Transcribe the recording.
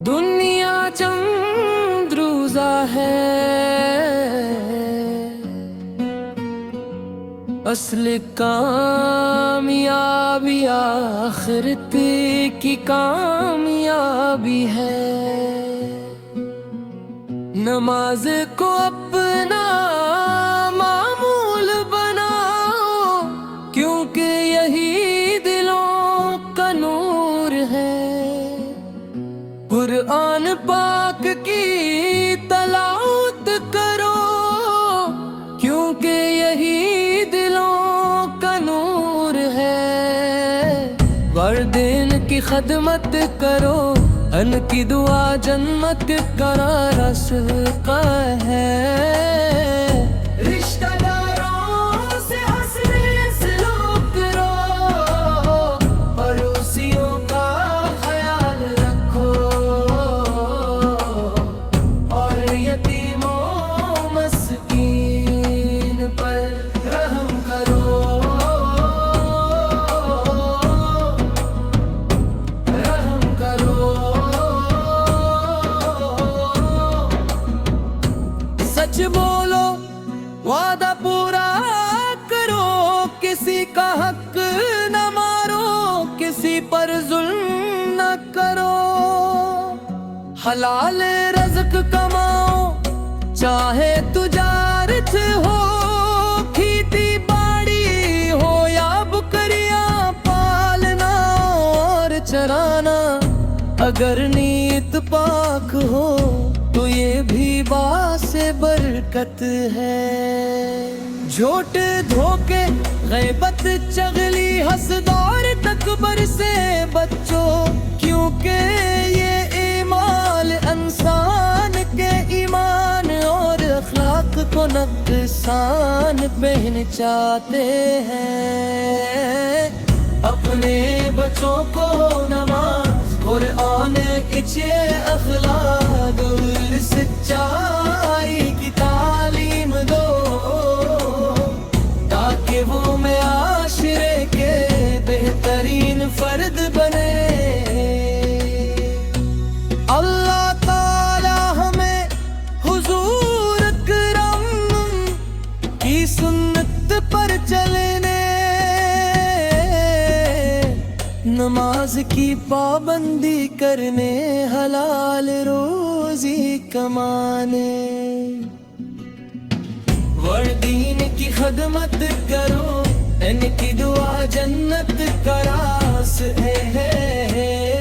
دنیا چند روزہ ہے، اصل کامیابی آخرت کی کامیابی ہے۔ نماز کو اپنا معمول بناؤ، کیونکہ یہی دلوں کا نور ہے۔ قرآن پاک کی تلاوت کرو، کیونکہ یہی دلوں کا نور ہے۔ والدین کی خدمت کرو، ان کی دعا جنت کا راستہ ہے۔ رشتہ داروں سے حسن سلوک کرو، پڑوسیوں کا خیال رکھو، اور یتیموں مسکین پر رحم کرو، رحم کرو۔ سچ بولو، وعدہ پورا کرو، کسی کا حق نہ مارو، کسی پر ظلم نہ کرو۔ حلال رزق کماؤ، چاہے تجارت ہو، کھیتی باڑی ہو یا بکریاں پالنا اور چرانا۔ اگر نیت پاک ہو تو یہ بھی باعث برکت ہے۔ جھوٹ دھوکے غیبت چغلی حسد اور تکبر سے بچو، کیونکہ یہ اعمال انسان کے ایمان اور اخلاق کو نقصان پہنچاتے ہیں۔ اپنے بچوں کو نماز، قرآن کی 6 اخلاق اور سچائی کی تعلیم دو، تاکہ وہ معاشرے کے بہترین فرد بنے۔ اللہ تعالی ہمیں حضور اکرم کی سنت پر چلنے، نماز کی پابندی کرنے، حلال روزی کمانے۔ والدین کی خدمت کرو، ان کی دعا جنت کا راستہ ہے۔